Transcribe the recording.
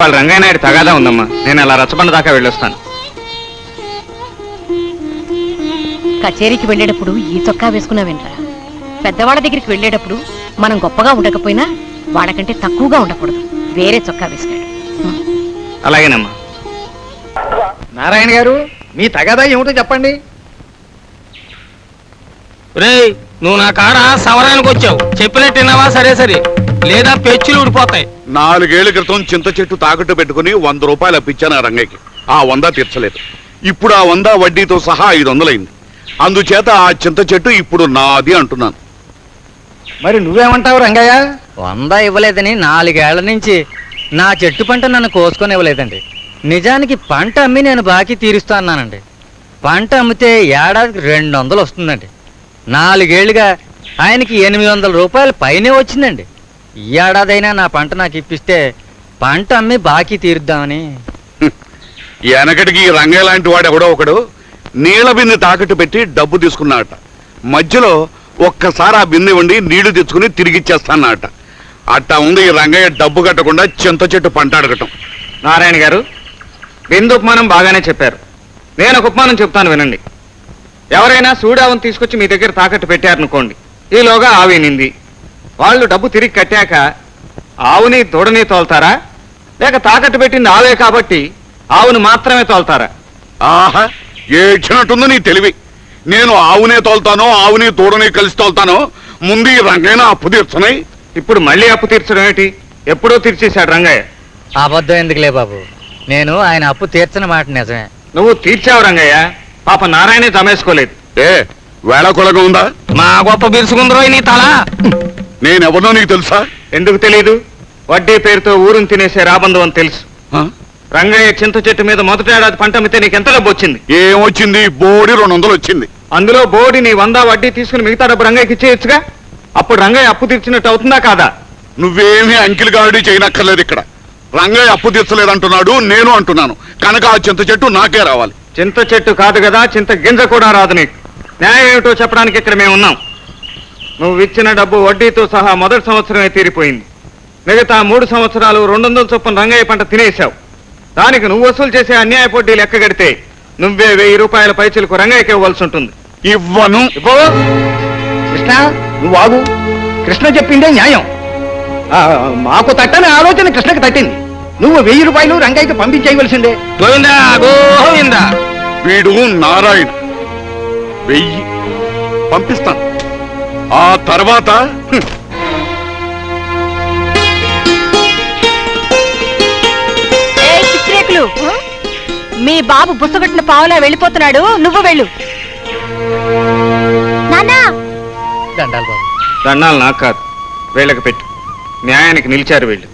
వాళ్ళ రంగయ్యనాయుడు తగాదా ఉందమ్మా. నేను అలా రచ్చబండ దాకా వెళ్ళొస్తాను. కచేరీకి వెళ్ళేటప్పుడు ఈ చొక్కా వేసుకున్నావేంట్రా? పెద్దవాళ్ళ దగ్గరికి వెళ్ళేటప్పుడు మనం గొప్పగా ఉండకపోయినా వాళ్ళకంటే తక్కువగా ఉండకూడదు. వేరే చొక్కా వేసుకాడు. అలాగేనమ్మా. నారాయణ గారు, మీ తగాదా ఏమిటో చెప్పండి. రేయ్, నువ్వు నా కాడ సవరానికి వచ్చావు. చెప్పినట్టున్నావా? సరే సరే, లేదా పెచ్చులు ఊడిపోతాయి. 4 ఏళ్ల క్రితం చింత చెట్టు తాకట్టు పెట్టుకుని 100 రూపాయలు అప్పించాను ఆ రంగయ్యకి. ఆ 100 తీర్చలేదు. ఇప్పుడు ఆ 100 వడ్డీతో సహా 500 అయింది. అందుచేత ఆ చింత చెట్టు ఇప్పుడు నాది అంటున్నాను. మరి నువ్వేమంటావు రంగయ్య? 100 ఇవ్వలేదని 4 ఏళ్ల నుంచి నా చెట్టు పంట నన్ను కోసుకొని ఇవ్వలేదండి. నిజానికి పంట అమ్మి నేను బాకీ తీరుస్తా అన్నానండి. పంట అమ్మితే ఏడాదికి 200 వస్తుందండి. 4 ఏళ్లుగా ఆయనకి 800 రూపాయలు పైనే వచ్చిందండి. ఈ ఏడాదైనా నా పంట నాకు ఇప్పిస్తే పంట అమ్మి బాకీ తీరుద్దామని. వెనకటికి ఈ రంగయ్య లాంటి వాడు ఎవడో ఒకడు నీళ్ల బిందె తాకట్టు పెట్టి డబ్బు తీసుకున్నాడట. మధ్యలో ఒక్కసారి ఆ బిందె ఉండి నీళ్లు తెచ్చుకుని తిరిగిచ్చేస్తానట. అట్టా ఉంది ఈ రంగయ్య డబ్బు కట్టకుండా చింత చెట్టు పంట అడగటం. నారాయణ గారు, బిందు ఉపమానం బాగానే చెప్పారు. నేను ఒక ఉపమానం చెప్తాను వినండి. ఎవరైనా సూడావుని తీసుకొచ్చి మీ దగ్గర తాకట్టు పెట్టారనుకోండి. ఈలోగా ఆవినింది. వాళ్ళు డబ్బు తిరిగి కట్టాక ఆవుని దూడని తోలుతారా, లేక తాకట్టు పెట్టింది ఆవే కాబట్టి ఆవును మాత్రమే తోలుతారా? ఆహా, ఏడ్చినట్టుంది నీ తెలివి. నేను ఆవునే తోలుతానో ఆవుని తోడని కలిసి తోలుతానో. ముందు ఈ రంగయ్య అప్పు తీర్చని. ఇప్పుడు మళ్ళీ అప్పు తీర్చడం ఏంటి? ఎప్పుడో తీర్చేశాడు రంగయ్య. అబద్ధం ఎందుకులే బాబు, నేను ఆయన అప్పు తీర్చని మాట నిజమే. నువ్వు తీర్చావు రంగయ్య. పాప నారాయణే జమేసుకోలేదు. ఏ వేళకొలగా ఉందా? మా గొప్ప బిరుసుకుందరో నీ తల. నేనెవరినో నీకు తెలుసా? ఎందుకు తెలీదు? వడ్డీ పేరుతో ఊరుని తినేసే రాబందు అని తెలుసు. రంగయ్య చింత చెట్టు మీద మొదటి ఏడాది పంట అమ్మితే నీకు ఎంత డబ్బు వచ్చింది? ఏమొచ్చింది? బోడి 200 వచ్చింది. అందులో బోడి నీ 100 వడ్డీ తీసుకుని మిగతా డబ్బు రంగయ్యకి ఇచ్చేయచ్చుగా. అప్పుడు రంగయ్య అప్పు తీర్చినట్టు అవుతుందా కాదా? నువ్వేమీ అంకిల్ గాడి చేయనక్కర్లేదు. ఇక్కడ రంగయ్య అప్పు తీర్చలేదంటున్నాడు, నేను అంటున్నాను. కనుక ఆ చింత చెట్టు నాకే రావాలి. చింత చెట్టు కాదు కదా, చింత గింజ కూడా రాదు నీకు. న్యాయం ఏమిటో చెప్పడానికి ఇక్కడ మేము ఉన్నాం. నువ్వు ఇచ్చిన డబ్బు వడ్డీతో సహా మొదటి సంవత్సరమే తీరిపోయింది. మిగతా 3 సంవత్సరాలు 200 చొప్పున రంగయ్య పంట తినేశావు. దానికి నువ్వు వసూలు చేసే అన్యాయ వడ్డీ లెక్క కడితే నువ్వే 1000 రూపాయల పైచలకు రంగయ్యకి ఇవ్వాల్సి ఉంటుంది. ఇవ్వను. కృష్ణ, నువ్వు ఆగు. కృష్ణ చెప్పిందే న్యాయం. మాకు తట్టని ఆలోచన కృష్ణకి తట్టింది. నువ్వు 1000 రూపాయలు రంగయ్యకి పంపించేయవలసిందే. గోవిందా గోవిందా. వీడు నారాయణ. 1000 పంపిస్తాను. ఆ తర్వాత మీ బాబు బుసగొట్టిన పావులా వెళ్ళిపోతున్నాడు. నువ్వు వెళ్ళు. దండాలు బాబు. దండాలు నాకు కాదు, వీళ్ళకి పెట్టు. న్యాయానికి నిలిచారు వీళ్ళు.